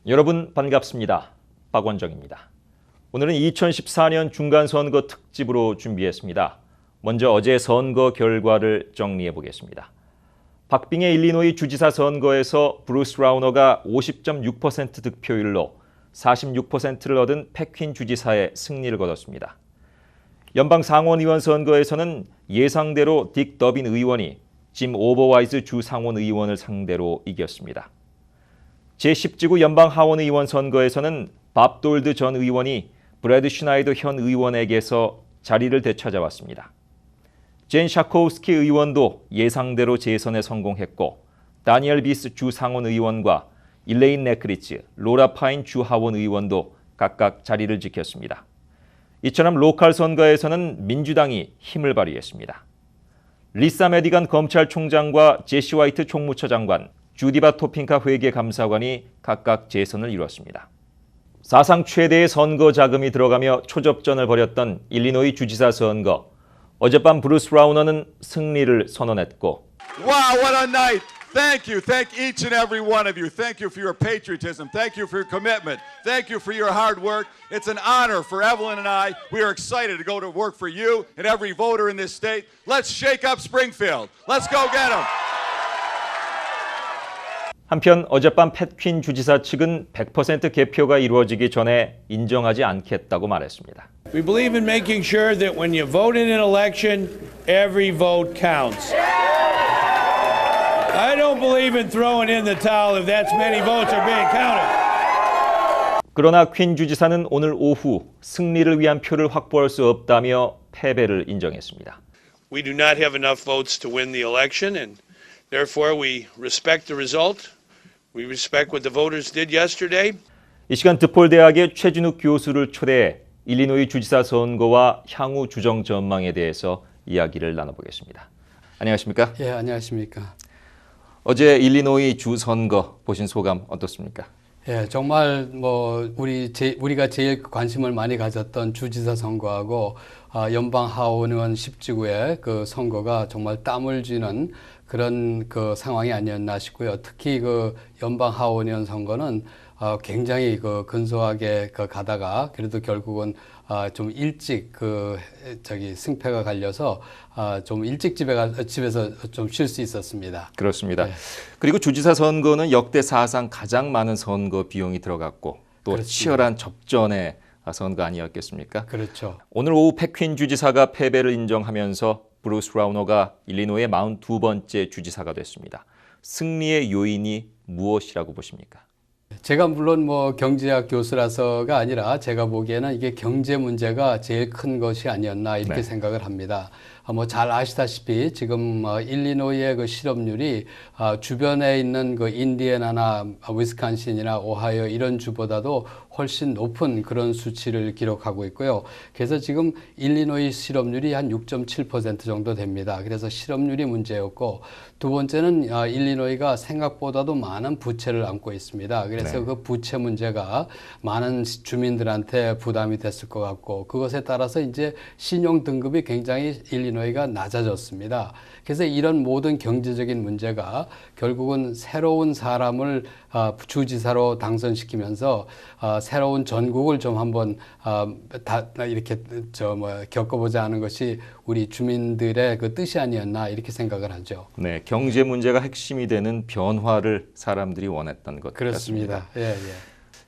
여러분 반갑습니다. 박원정입니다. 오늘은 2014년 중간선거 특집으로 준비했습니다. 먼저 어제 선거 결과를 정리해 보겠습니다. 박빙의 일리노이 주지사 선거에서 브루스 라우너가 50.6% 득표율로 46%를 얻은 패퀸 주지사의 승리를 거뒀습니다. 연방 상원의원 선거에서는 예상대로 딕 더빈 의원이 짐 오버와이즈 주 상원 의원을 상대로 이겼습니다. 제10지구 연방 하원의원 선거에서는 밥 돌드 전 의원이 브래드 슈나이더 현 의원에게서 자리를 되찾아왔습니다. 젠 샤코우스키 의원도 예상대로 재선에 성공했고 다니엘 비스 주 상원 의원과 일레인 네크리츠, 로라 파인 주 하원 의원도 각각 자리를 지켰습니다. 이처럼 로컬 선거에서는 민주당이 힘을 발휘했습니다. 리사 메디건 검찰총장과 제시 화이트 총무처 장관, 주디바 토핑카 회계감사관이 각각 재선을 이뤘습니다. 사상 최대의 선거 자금이 들어가며 초접전을 벌였던 일리노이 주지사 선거. 어젯밤 브루스 라우너는 승리를 선언했고 Wow, what a night! Thank you. Thank each and every one of you. Thank you for your patriotism. Thank you for your commitment. Thank you for your hard work. It's an honor for Evelyn and I. We are excited to go to work for you and every voter in this state. Let's shake up Springfield. Let's go get them. 한편 어젯밤 패퀸 주지사 측은 100% 개표가 이루어지기 전에 인정하지 않겠다고 말했습니다. We believe in making sure that when you vote in an election, every vote counts. I don't believe in throwing in the towel if that many votes are being counted. 그러나 퀸 주지사는 오늘 오후 승리를 위한 표를 확보할 수 없다며 패배를 인정했습니다. We do not have enough votes to win the election, and therefore we respect the result. We respect what the voters did yesterday. 이 시간 드폴 대학의 최진욱 교수를 초대해 일리노이 주지사 선거와 향후 주정 전망에 대해서 이야기를 나눠보겠습니다. 안녕하십니까? 예, 안녕하십니까? 어제 일리노이 주 선거 보신 소감 어떻습니까? 예, 정말 우리가 제일 관심을 많이 가졌던 주지사 선거하고 연방 하원의원 10지구의 그 선거가 정말 땀을 쥐는 그런 그 상황이 아니었나 싶고요. 특히 그 연방 하원의원 선거는 굉장히 그 근소하게 가다가 그래도 결국은 좀 일찍 승패가 갈려서 좀 일찍 집에서 좀 쉴 수 있었습니다. 그렇습니다. 네. 그리고 주지사 선거는 역대 사상 가장 많은 선거 비용이 들어갔고 또 그렇습니다. 치열한 접전의 선거 아니었겠습니까? 그렇죠. 오늘 오후 패퀸 주지사가 패배를 인정하면서 브루스 라우너가 일리노이의 42번째 주지사가 됐습니다. 승리의 요인이 무엇이라고 보십니까? 제가 물론 경제학 교수라서가 아니라 제가 보기에는 이게 경제 문제가 제일 큰 것이 아니었나 이렇게 생각을 합니다. 잘 아시다시피 지금 일리노이의 그 실업률이 주변에 있는 그 인디애나나 위스콘신이나 오하이오 이런 주보다도 훨씬 높은 그런 수치를 기록하고 있고요. 그래서 지금 일리노이 실업률이 한 6.7% 정도 됩니다. 그래서 실업률이 문제였고 두 번째는 일리노이가 생각보다도 많은 부채를 안고 있습니다. 그래서 그 부채 문제가 많은 주민들한테 부담이 됐을 것 같고 그것에 따라서 이제 신용 등급이 굉장히 일리노이가 낮아졌습니다. 그래서 이런 모든 경제적인 문제가 결국은 새로운 사람을 주지사로 당선시키면서 새로운 전국을 좀 한번 이렇게 겪어보자 하는 것이 우리 주민들의 그 뜻이 아니었나 이렇게 생각을 하죠. 네, 경제 문제가 핵심이 되는 변화를 사람들이 원했던 것 그렇습니다. 같습니다. 예, 예.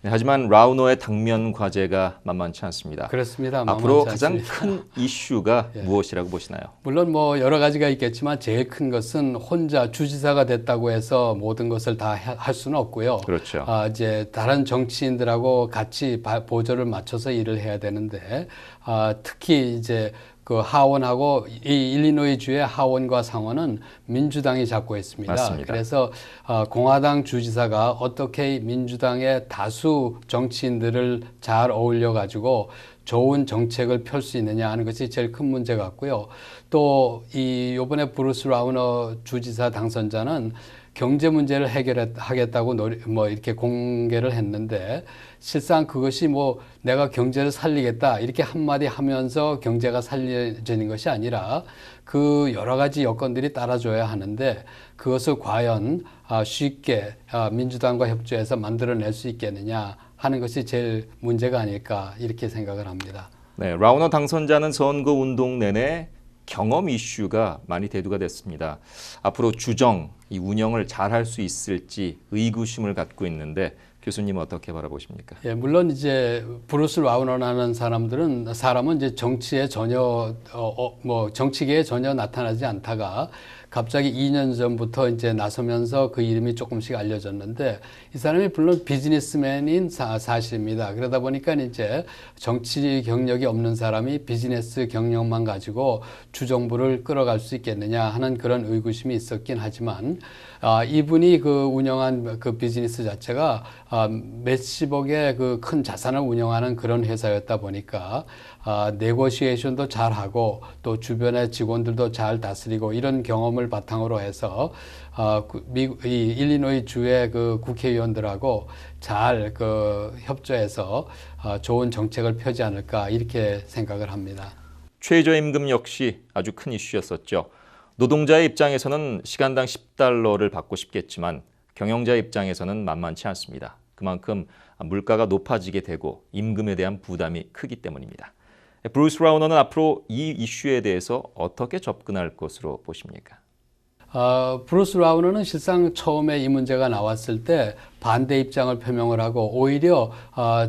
네, 하지만 라우너의 당면 과제가 만만치 않습니다. 그렇습니다. 앞으로 만만치 가장 않습니다. 큰 이슈가 무엇이라고 보시나요? 물론 여러 가지가 있겠지만 제일 큰 것은 혼자 주지사가 됐다고 해서 모든 것을 다 할 수는 없고요. 그렇죠. 이제 다른 정치인들하고 같이 보조를 맞춰서 일을 해야 되는데 특히 이제 그 하원하고 이 일리노이 주의 하원과 상원은 민주당이 잡고 있습니다. 맞습니다. 그래서 공화당 주지사가 어떻게 민주당의 다수 정치인들을 잘 어울려 가지고 좋은 정책을 펼 수 있느냐 하는 것이 제일 큰 문제 같고요. 또 이번에 브루스 라우너 주지사 당선자는 경제 문제를 해결하겠다고 이렇게 공개를 했는데 실상 그것이 내가 경제를 살리겠다 이렇게 한마디 하면서 경제가 살려지는 것이 아니라 그 여러 가지 여건들이 따라줘야 하는데 그것을 과연 쉽게 민주당과 협조해서 만들어낼 수 있겠느냐 하는 것이 제일 문제가 아닐까 이렇게 생각을 합니다. 네, 라우너 당선자는 선거 운동 내내 경험 이슈가 많이 대두가 됐습니다. 앞으로 주정, 이 운영을 잘할 수 있을지 의구심을 갖고 있는데 교수님 어떻게 바라보십니까? 예, 물론 이제 브루스 라우너라는 사람은 이제 정치에 전혀 정치계에 전혀 나타나지 않다가 갑자기 2년 전부터 이제 나서면서 그 이름이 조금씩 알려졌는데 이 사람이 물론 비즈니스맨인 사실입니다. 그러다 보니까 이제 정치 경력이 없는 사람이 비즈니스 경력만 가지고 주정부를 끌어갈 수 있겠느냐 하는 그런 의구심이 있었긴 하지만 이분이 그 운영한 그 비즈니스 자체가 몇십억의 그 큰 자산을 운영하는 그런 회사였다 보니까 네고시에이션도 잘하고 또 주변의 직원들도 잘 다스리고 이런 경험을 바탕으로 해서 이 일리노이 주의 그 국회의원들하고 잘 그 협조해서 좋은 정책을 펴지 않을까 이렇게 생각을 합니다. 최저임금 역시 아주 큰 이슈였었죠. 노동자의 입장에서는 시간당 $10를 받고 싶겠지만 경영자의 입장에서는 만만치 않습니다. 그만큼 물가가 높아지게 되고 임금에 대한 부담이 크기 때문입니다. 브루스 라우너는 앞으로 이 이슈에 대해서 어떻게 접근할 것으로 보십니까? 브루스 라우너는 실상 처음에 이 문제가 나왔을 때 반대 입장을 표명을 하고 오히려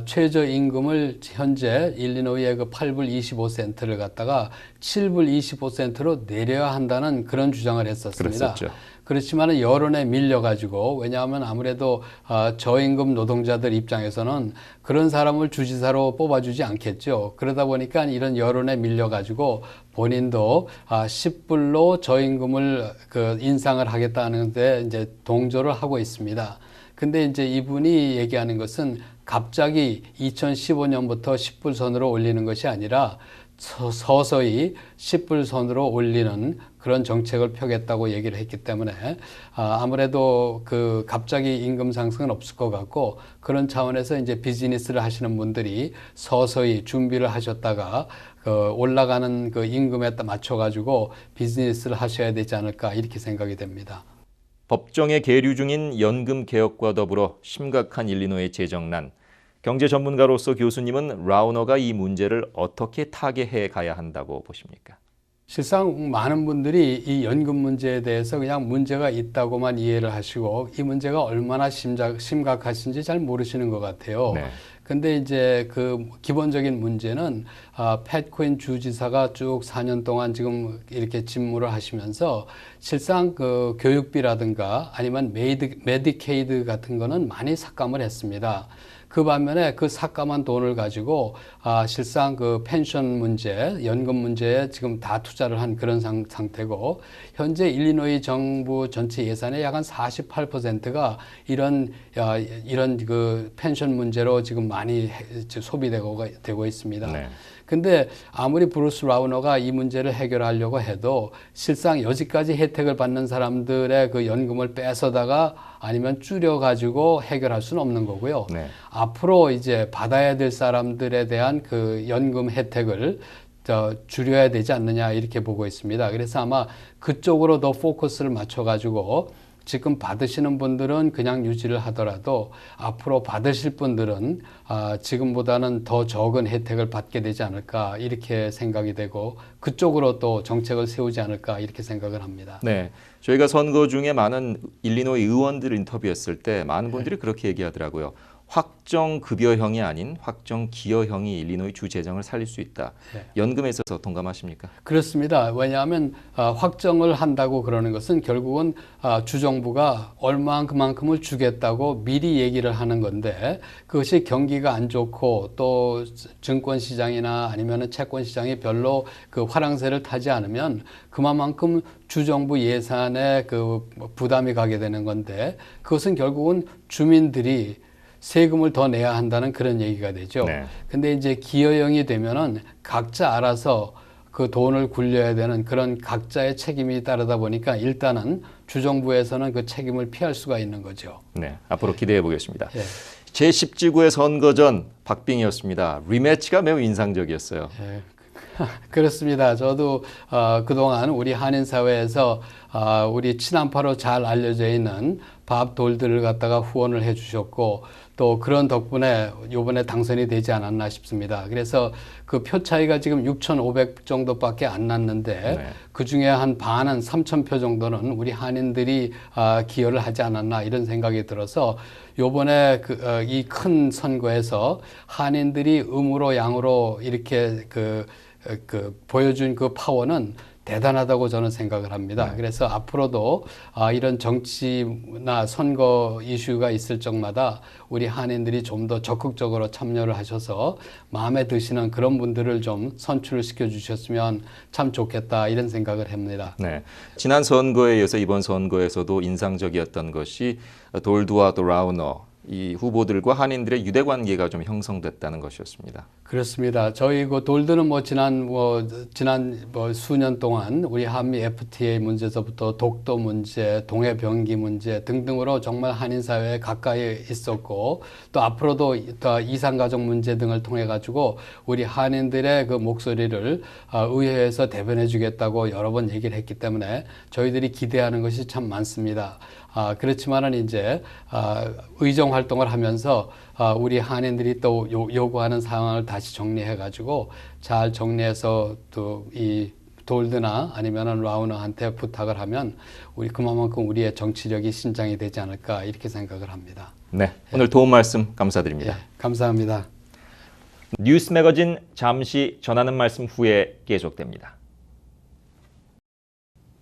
최저임금을 현재 일리노이의 그 8불 25센트를 갖다가 7불 25센트로 내려야 한다는 그런 주장을 했었습니다. 그랬었죠. 그렇지만 여론에 밀려가지고 왜냐하면 아무래도 저임금 노동자들 입장에서는 그런 사람을 주지사로 뽑아주지 않겠죠. 그러다 보니까 이런 여론에 밀려가지고 본인도 10불로 저임금을 인상을 하겠다는데 이제 동조를 하고 있습니다. 근데 이제 이분이 얘기하는 것은 갑자기 2015년부터 10불 선으로 올리는 것이 아니라 서서히 10불 선으로 올리는 그런 정책을 펴겠다고 얘기를 했기 때문에 아무래도 그 갑자기 임금 상승은 없을 것 같고 그런 차원에서 이제 비즈니스를 하시는 분들이 서서히 준비를 하셨다가 올라가는 그 임금에 맞춰가지고 비즈니스를 하셔야 되지 않을까 이렇게 생각이 됩니다. 법정에 계류 중인 연금 개혁과 더불어 심각한 일리노이의 재정난. 경제 전문가로서 교수님은 라우너가 이 문제를 어떻게 타개해 가야 한다고 보십니까? 실상 많은 분들이 이 연금 문제에 대해서 그냥 문제가 있다고만 이해를 하시고 이 문제가 얼마나 심각하신지 잘 모르시는 것 같아요. 네. 근데 이제 그 기본적인 문제는 팻 퀸 주지사가 쭉 4년 동안 지금 이렇게 집무를 하시면서 실상 그 교육비라든가 아니면 메디케이드 같은 거는 많이 삭감을 했습니다. 그 반면에 그 삭감한 돈을 가지고 실상 그 펜션 문제, 연금 문제에 지금 다 투자를 한 그런 상태고 현재 일리노이 정부 전체 예산의 약 한 48%가 이런 그 펜션 문제로 지금 많이 소비되고 있습니다. 네. 근데 아무리 브루스 라우너가 이 문제를 해결하려고 해도 실상 여지까지 혜택을 받는 사람들의 그 연금을 뺏어다가 아니면 줄여가지고 해결할 수는 없는 거고요. 네. 앞으로 이제 받아야 될 사람들에 대한 그 연금 혜택을 줄여야 되지 않느냐 이렇게 보고 있습니다. 그래서 아마 그쪽으로 더 포커스를 맞춰가지고 지금 받으시는 분들은 그냥 유지를 하더라도 앞으로 받으실 분들은 지금보다는 더 적은 혜택을 받게 되지 않을까 이렇게 생각이 되고 그쪽으로 또 정책을 세우지 않을까 이렇게 생각을 합니다. 네, 저희가 선거 중에 많은 일리노이 의원들을 인터뷰했을 때 많은 분들이 그렇게 얘기하더라고요. 확정 급여형이 아닌 확정 기여형이 일리노이 주 재정을 살릴 수 있다. 네. 연금에 있어서 동감하십니까? 그렇습니다. 왜냐하면 확정을 한다고 그러는 것은 결국은 주정부가 얼마만큼을 주겠다고 미리 얘기를 하는 건데 그것이 경기가 안 좋고 또 증권시장이나 아니면 채권시장이 별로 그 화랑새를 타지 않으면 그만큼 주정부 예산에 그 부담이 가게 되는 건데 그것은 결국은 주민들이 세금을 더 내야 한다는 그런 얘기가 되죠. 네. 근데 이제 기여형이 되면은 각자 알아서 그 돈을 굴려야 되는 그런 각자의 책임이 따르다 보니까 일단은 주정부에서는 그 책임을 피할 수가 있는 거죠. 네, 앞으로 기대해 보겠습니다. 예. 제10지구의 선거 전 박빙이었습니다. 리매치가 매우 인상적이었어요. 예. 그렇습니다. 저도 그동안 우리 한인 사회에서 우리 친한파로 잘 알려져 있는 밥 돌들을 갖다가 후원을 해주셨고 또 그런 덕분에 이번에 당선이 되지 않았나 싶습니다. 그래서 그 표 차이가 지금 6,500 정도밖에 안 났는데 네. 그 중에 한 반은 3,000표 정도는 우리 한인들이 기여를 하지 않았나 이런 생각이 들어서 요번에 이 큰 선거에서 한인들이 음으로 양으로 이렇게 보여준 그 파워는 대단하다고 저는 생각을 합니다. 그래서 앞으로도 이런 정치나 선거 이슈가 있을 적마다 우리 한인들이 좀 더 적극적으로 참여를 하셔서 마음에 드시는 그런 분들을 좀 선출을 시켜주셨으면 참 좋겠다 이런 생각을 합니다. 네, 지난 선거에 이어서 이번 선거에서도 인상적이었던 것이 돌드와 또 라우너 이 후보들과 한인들의 유대 관계가 좀 형성됐다는 것이었습니다. 그렇습니다. 저희 그 돌드는 지난 수년 동안 우리 한미 FTA 문제서부터 독도 문제, 동해 병기 문제 등등으로 정말 한인 사회에 가까이 있었고 또 앞으로도 더 이산가족 문제 등을 통해 가지고 우리 한인들의 그 목소리를 의회에서 대변해 주겠다고 여러 번 얘기를 했기 때문에 저희들이 기대하는 것이 참 많습니다. 그렇지만은 이제 의정 활동을 하면서 우리 한인들이 또 요구하는 상황을 다시 정리해 가지고 잘 정리해서 또 이 돌드나 아니면은 라우너한테 부탁을 하면 그만큼 우리의 정치력이 신장이 되지 않을까 이렇게 생각을 합니다. 네, 오늘 도움 말씀 감사드립니다. 예, 감사합니다. 뉴스 매거진 잠시 전하는 말씀 후에 계속됩니다.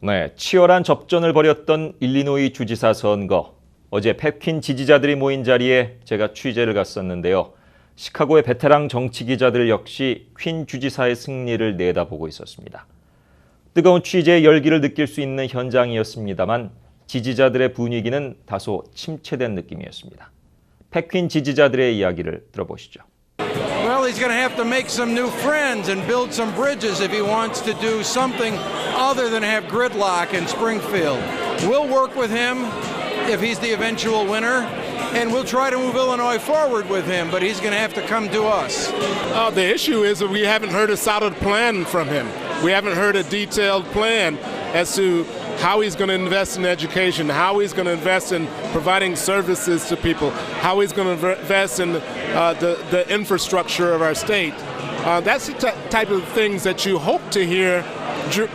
네, 치열한 접전을 벌였던 일리노이 주지사 선거. 어제 팻퀸 지지자들이 모인 자리에 제가 취재를 갔었는데요. 시카고의 베테랑 정치기자들 역시 퀸 주지사의 승리를 내다보고 있었습니다. 뜨거운 취재의 열기를 느낄 수 있는 현장이었습니다만 지지자들의 분위기는 다소 침체된 느낌이었습니다. 팻퀸 지지자들의 이야기를 들어보시죠. Well, he's going to have to make some new friends and build some bridges if he wants to do something other than have gridlock in Springfield. We'll work with him if he's the eventual winner, and we'll try to move Illinois forward with him, but he's going to have to come to us. The issue is that we haven't heard a solid plan from him. We haven't heard a detailed plan as to how he's going to invest in education, how he's going to invest in providing services to people, how he's going to invest in the infrastructure of our state. That's the type of things that you hope to hear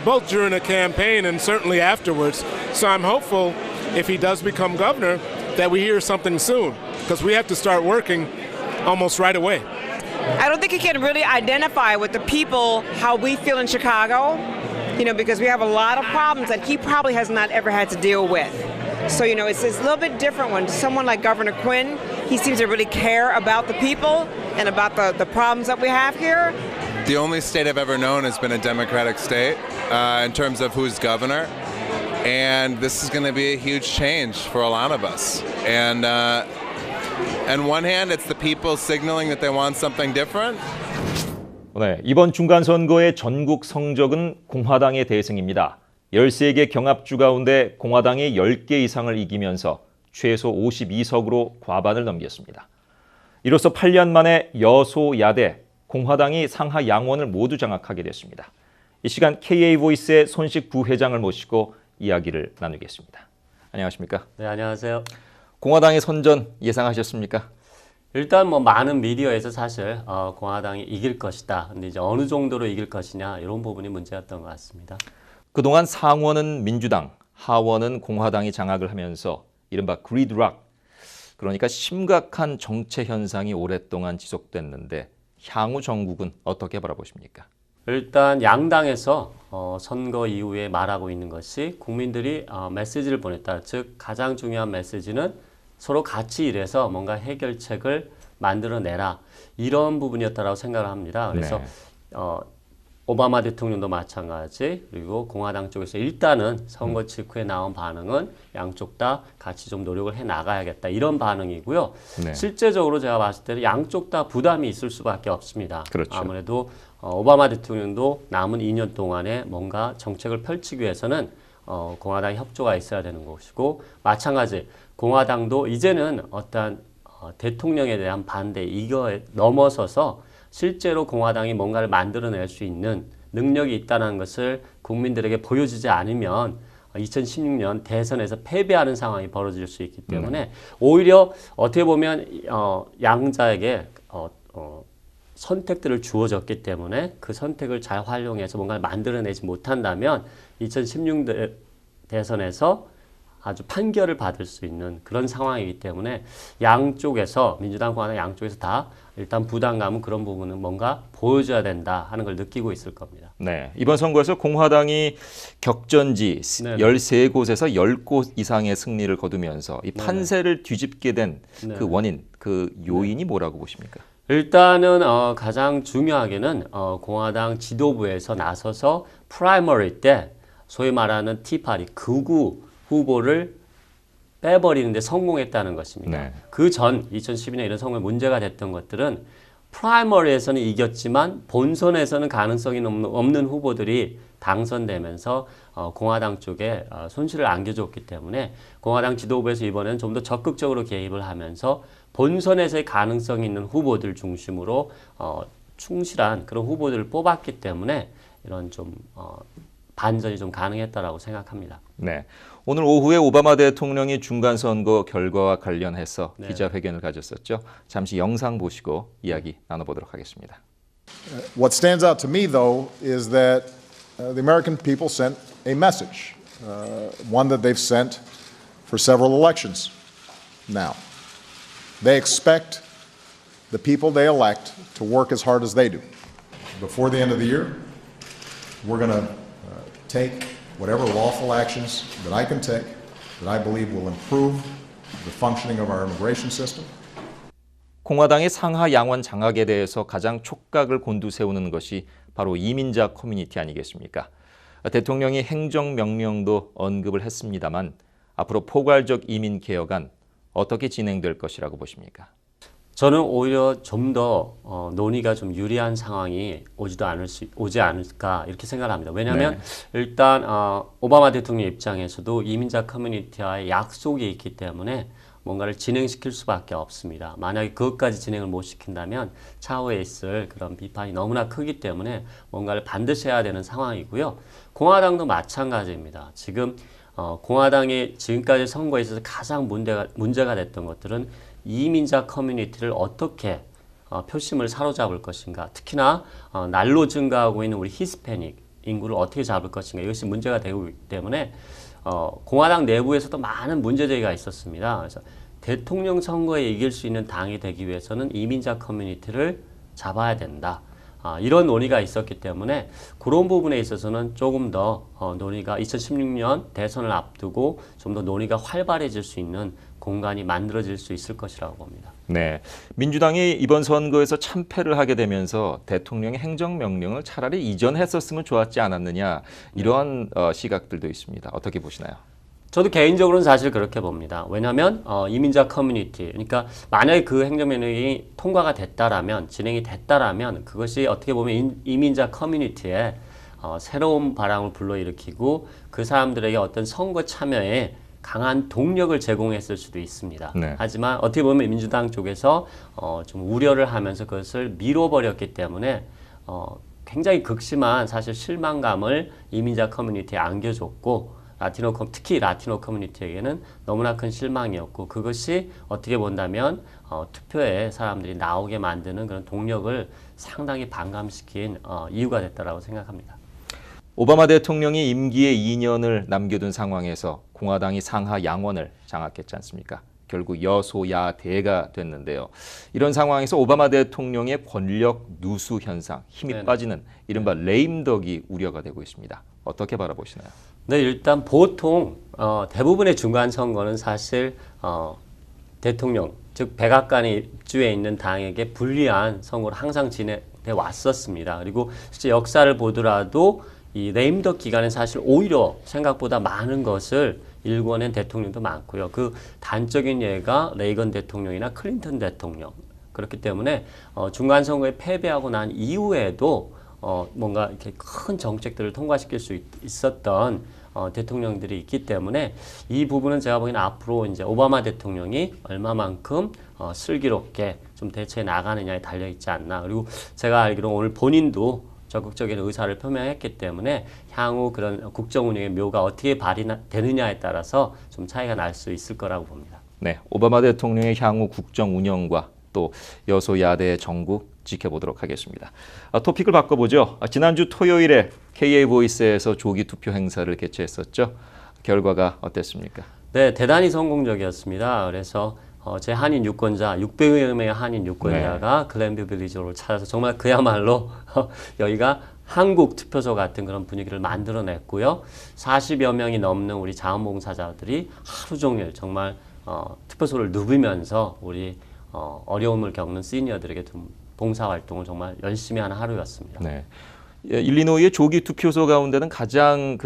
both during a campaign and certainly afterwards. So I'm hopeful if he does become governor that we hear something soon, because we have to start working almost right away. I don't think he can really identify with the people how we feel in Chicago, because we have a lot of problems that he probably has not ever had to deal with. So, it's a little bit different when someone like Governor Quinn, he seems to really care about the people and about the problems that we have here. The only state I've ever known has been a Democratic state in terms of who's governor. And this is going to be a huge change for a lot of us. And on one hand, it's the people signaling that they want something different. 네, 이번 중간선거의 전국 성적은 공화당의 대승입니다. 13개 경합주 가운데 공화당이 10개 이상을 이기면서 최소 52석으로 과반을 넘겼습니다. 이로써 8년 만에 여소야대 공화당이 상하 양원을 모두 장악하게 됐습니다. 이 시간 KA보이스의 손식 부회장을 모시고 이야기를 나누겠습니다. 안녕하십니까? 네, 안녕하세요. 공화당의 선전 예상하셨습니까? 일단 많은 미디어에서 사실 공화당이 이길 것이다. 근데 이제 어느 정도로 이길 것이냐 이런 부분이 문제였던 것 같습니다. 그동안 상원은 민주당, 하원은 공화당이 장악을 하면서 이른바 그리드락, 그러니까 심각한 정체 현상이 오랫동안 지속됐는데 향후 정국은 어떻게 바라보십니까? 일단 양당에서 선거 이후에 말하고 있는 것이 국민들이 메시지를 보냈다. 즉 가장 중요한 메시지는 서로 같이 일해서 뭔가 해결책을 만들어내라. 이런 부분이었다고 생각을 합니다. 그래서 네. 오바마 대통령도 마찬가지 그리고 공화당 쪽에서 일단은 선거 직후에 나온 반응은 양쪽 다 같이 좀 노력을 해 나가야겠다 이런 반응이고요. 네. 실제적으로 제가 봤을 때는 양쪽 다 부담이 있을 수밖에 없습니다. 그렇죠. 아무래도 오바마 대통령도 남은 2년 동안에 뭔가 정책을 펼치기 위해서는 공화당 협조가 있어야 되는 것이고 마찬가지 공화당도 이제는 어떠한 대통령에 대한 반대 이거에 넘어서서 실제로 공화당이 뭔가를 만들어낼 수 있는 능력이 있다는 것을 국민들에게 보여주지 않으면 2016년 대선에서 패배하는 상황이 벌어질 수 있기 때문에 오히려 어떻게 보면 양자에게 선택들을 주어졌기 때문에 그 선택을 잘 활용해서 뭔가를 만들어내지 못한다면 2016 대선에서 아주 판결을 받을 수 있는 그런 상황이기 때문에 양쪽에서 민주당, 공화당 양쪽에서 다 일단 부담감은 그런 부분은 뭔가 보여줘야 된다 하는 걸 느끼고 있을 겁니다. 네, 이번 선거에서 공화당이 격전지 네네. 13곳에서 10곳 이상의 승리를 거두면서 이 판세를 뒤집게 된 그 원인, 그 요인이 뭐라고 보십니까? 일단은 가장 중요하게는 공화당 지도부에서 나서서 프라이머리 때 소위 말하는 티파티 극우 후보를 빼버리는데 성공했다는 것입니다. 네. 그 전 2012년 이런 선거에 문제가 됐던 것들은 프라이머리에서는 이겼지만 본선에서는 가능성이 없는 후보들이 당선되면서 공화당 쪽에 손실을 안겨줬기 때문에 공화당 지도부에서 이번에는 좀 더 적극적으로 개입을 하면서 본선에서의 가능성 있는 후보들 중심으로 충실한 그런 후보들을 뽑았기 때문에 이런 좀 반전이 좀 가능했다라고 생각합니다. 네, 오늘 오후에 오바마 대통령이 중간선거 결과와 관련해서 기자회견을 가졌었죠. 잠시 영상 보시고 이야기 나눠보도록 하겠습니다. What stands out to me, though, is that the American people sent a message, one that they've sent for several elections now. They expect the people they elect to work as hard as they do. Before the end of the year, we're going to take whatever lawful actions that I can take that I believe will improve the functioning of our immigration system. 공화당의 상하 양원 장악에 대해서 가장 촉각을 곤두세우는 것이 바로 이민자 커뮤니티 아니겠습니까? 대통령이 행정명령도 언급을 했습니다만 앞으로 포괄적 이민 개혁안 어떻게 진행될 것이라고 보십니까? 저는 오히려 좀 더 논의가 좀 유리한 상황이 오지 않을까 이렇게 생각을 합니다. 왜냐하면 일단 오바마 대통령 입장에서도 이민자 커뮤니티와의 약속이 있기 때문에 뭔가를 진행시킬 수밖에 없습니다. 만약에 그것까지 진행을 못 시킨다면 차후에 있을 그런 비판이 너무나 크기 때문에 뭔가를 반드시 해야 되는 상황이고요. 공화당도 마찬가지입니다. 지금 공화당이 지금까지 선거에 있어서 가장 문제가 됐던 것들은 이민자 커뮤니티를 어떻게 표심을 사로잡을 것인가, 특히나 날로 증가하고 있는 우리 히스패닉 인구를 어떻게 잡을 것인가, 이것이 문제가 되고 있기 때문에 공화당 내부에서도 많은 문제제기가 있었습니다. 그래서 대통령 선거에 이길 수 있는 당이 되기 위해서는 이민자 커뮤니티를 잡아야 된다. 이런 논의가 있었기 때문에 그런 부분에 있어서는 조금 더 논의가 2016년 대선을 앞두고 좀 더 논의가 활발해질 수 있는 공간이 만들어질 수 있을 것이라고 봅니다. 네, 민주당이 이번 선거에서 참패를 하게 되면서 대통령의 행정명령을 차라리 이전했었으면 좋았지 않았느냐 이러한 시각들도 있습니다. 어떻게 보시나요? 저도 개인적으로는 사실 그렇게 봅니다. 왜냐하면 이민자 커뮤니티, 그러니까 만약에 그 행정명령이 통과가 됐다라면, 진행이 됐다라면 그것이 어떻게 보면 이민자 커뮤니티에 새로운 바람을 불러일으키고 그 사람들에게 어떤 선거 참여에 강한 동력을 제공했을 수도 있습니다. 네. 하지만 어떻게 보면 민주당 쪽에서 좀 우려를 하면서 그것을 밀어버렸기 때문에 굉장히 극심한 사실 실망감을 이민자 커뮤니티에 안겨줬고 특히 라티노 커뮤니티에게는 너무나 큰 실망이었고 그것이 어떻게 본다면 투표에 사람들이 나오게 만드는 그런 동력을 상당히 반감시킨 이유가 됐다라고 생각합니다. 오바마 대통령이 임기에 2년을 남겨둔 상황에서 공화당이 상하 양원을 장악했지 않습니까? 결국 여소야대가 됐는데요. 이런 상황에서 오바마 대통령의 권력 누수 현상, 힘이 빠지는 이른바 레임덕이 우려가 되고 있습니다. 어떻게 바라보시나요? 네, 일단 보통 대부분의 중간 선거는 사실 대통령, 즉 백악관에 입주해 있는 당에게 불리한 선거로 항상 돼 왔었습니다. 그리고 실제 역사를 보더라도 이 레임덕 기간에 사실 오히려 생각보다 많은 것을 일궈낸 대통령도 많고요. 그 단적인 예가 레이건 대통령이나 클린턴 대통령. 그렇기 때문에 중간 선거에 패배하고 난 이후에도 뭔가 이렇게 큰 정책들을 통과시킬 수 있었던 대통령들이 있기 때문에 이 부분은 제가 보기에는 앞으로 이제 오바마 대통령이 얼마만큼 슬기롭게 좀 대처해 나가느냐에 달려 있지 않나. 그리고 제가 알기로 오늘 본인도 적극적인 의사를 표명했기 때문에 향후 그런 국정 운영의 묘가 어떻게 발휘되느냐에 따라서 좀 차이가 날 수 있을 거라고 봅니다. 네, 오바마 대통령의 향후 국정 운영과 또 여소야대의 정국 지켜보도록 하겠습니다. 토픽을 바꿔보죠. 지난주 토요일에 KA보이스에서 조기 투표 행사를 개최했었죠. 결과가 어땠습니까? 네, 대단히 성공적이었습니다. 그래서 제 한인 유권자, 600여 명의 한인 유권자가 글렌뷰 빌리지로 찾아서 정말 그야말로 여기가 한국 투표소 같은 그런 분위기를 만들어냈고요. 40여 명이 넘는 우리 자원봉사자들이 하루 종일 정말 투표소를 누비면서 우리 어려움을 겪는 시니어들에게 좀 봉사활동을 정말 열심히 하는 하루였습니다. 네, 일리노이의 조기 투표소 가운데는 가장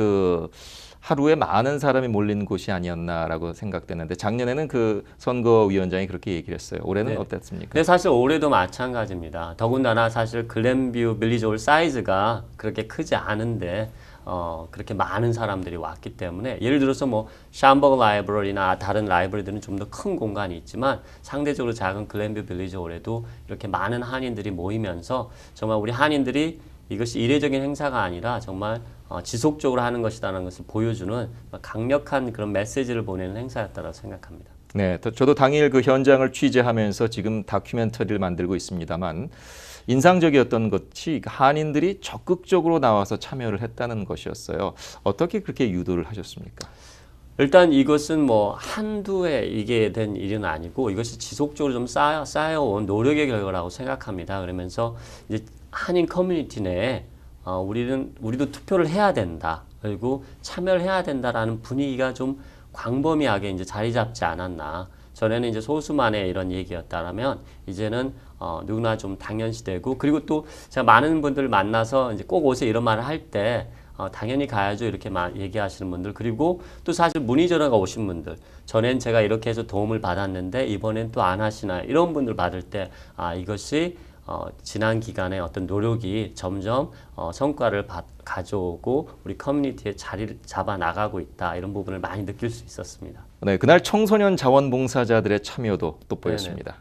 하루에 많은 사람이 몰린 곳이 아니었나라고 생각되는데 작년에는 그 선거위원장이 그렇게 얘기를 했어요. 올해는 네. 어땠습니까? 근데 사실 올해도 마찬가지입니다. 더군다나 사실 글렌뷰 빌리지 홀 사이즈가 그렇게 크지 않은데 그렇게 많은 사람들이 왔기 때문에 예를 들어서 뭐 샴버그 라이브러리나 다른 라이브러리들은 좀 더 큰 공간이 있지만 상대적으로 작은 글렌뷰 빌리지 홀에도 이렇게 많은 한인들이 모이면서 정말 우리 한인들이 이것이 이례적인 행사가 아니라 정말 지속적으로 하는 것이라는 것을 보여주는 강력한 그런 메시지를 보내는 행사였다고 생각합니다. 네, 저도 당일 그 현장을 취재하면서 지금 다큐멘터리를 만들고 있습니다만 인상적이었던 것이 한인들이 적극적으로 나와서 참여를 했다는 것이었어요. 어떻게 그렇게 유도를 하셨습니까? 일단 이것은 뭐 한두 해 이게 된 일은 아니고 이것이 지속적으로 좀 쌓여온 노력의 결과라고 생각합니다. 그러면서 이제 한인 커뮤니티 내에 우리도 투표를 해야 된다. 그리고 참여를 해야 된다라는 분위기가 좀 광범위하게 이제 자리 잡지 않았나. 전에는 이제 소수만의 이런 얘기였다라면 이제는 누구나 좀 당연시되고 그리고 또 제가 많은 분들 만나서 이제 꼭 오세요 이런 말을 할 때 당연히 가야죠 이렇게 얘기하시는 분들 그리고 또 사실 문의 전화가 오신 분들 전엔 제가 이렇게 해서 도움을 받았는데 이번엔 또 안 하시나 이런 분들 받을 때 이것이 지난 기간의 어떤 노력이 점점 성과를 가져오고 우리 커뮤니티에 자리를 잡아 나가고 있다 이런 부분을 많이 느낄 수 있었습니다. 네, 그날 청소년 자원봉사자들의 참여도 돋보였습니다.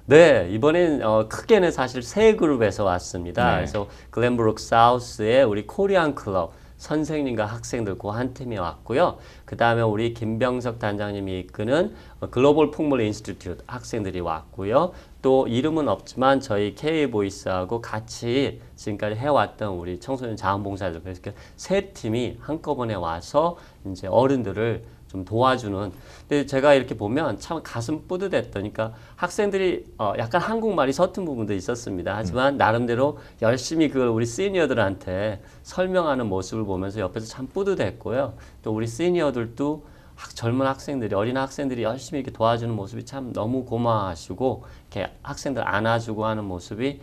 네, 이번엔 크게는 사실 세 그룹에서 왔습니다. 네. 그래서 글렌브룩 사우스의 우리 코리안 클럽 선생님과 학생들 그 한 팀이 왔고요. 그 다음에 우리 김병석 단장님이 이끄는 글로벌 풍물 인스티튜트 학생들이 왔고요. 또 이름은 없지만 저희 KBO이스하고 같이 지금까지 해왔던 우리 청소년 자원봉사자들 그래서 세 팀이 한꺼번에 와서 이제 어른들을 좀 도와주는. 근데 제가 이렇게 보면 참 가슴 뿌듯했다니까 학생들이 약간 한국말이 서툰 부분도 있었습니다. 하지만 나름대로 열심히 그걸 우리 시니어들한테 설명하는 모습을 보면서 옆에서 참 뿌듯했고요. 또 우리 시니어들도 젊은 학생들이 어린 학생들이 열심히 이렇게 도와주는 모습이 참 너무 고마워하시고 이렇게 학생들 안아주고 하는 모습이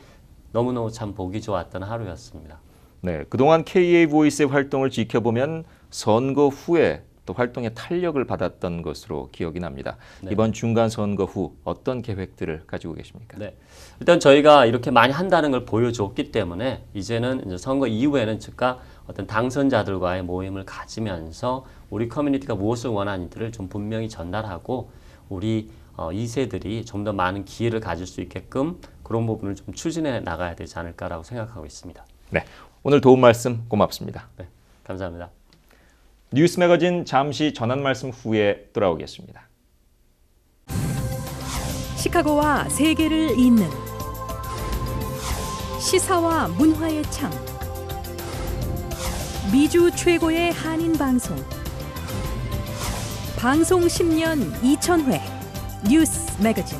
너무너무 참 보기 좋았던 하루였습니다. 네, 그동안 KA보이스의 활동을 지켜보면 선거 후에 또 활동에 탄력을 받았던 것으로 기억이 납니다. 네. 이번 중간 선거 후 어떤 계획들을 가지고 계십니까? 네, 일단 저희가 이렇게 많이 한다는 걸 보여줬기 때문에 이제는 이제 선거 이후에는 즉각 어떤 당선자들과의 모임을 가지면서 우리 커뮤니티가 무엇을 원하는지를 좀 분명히 전달하고 우리 2세들이 좀 더 많은 기회를 가질 수 있게끔 그런 부분을 좀 추진해 나가야 되지 않을까라고 생각하고 있습니다. 네, 오늘 도움 말씀 고맙습니다. 네, 감사합니다. 뉴스 매거진 잠시 전한 말씀 후에 돌아오겠습니다. 시카고와 세계를 잇는 시사와 문화의 창 미주 최고의 한인 방송 방송 10년 2000회 뉴스 매거진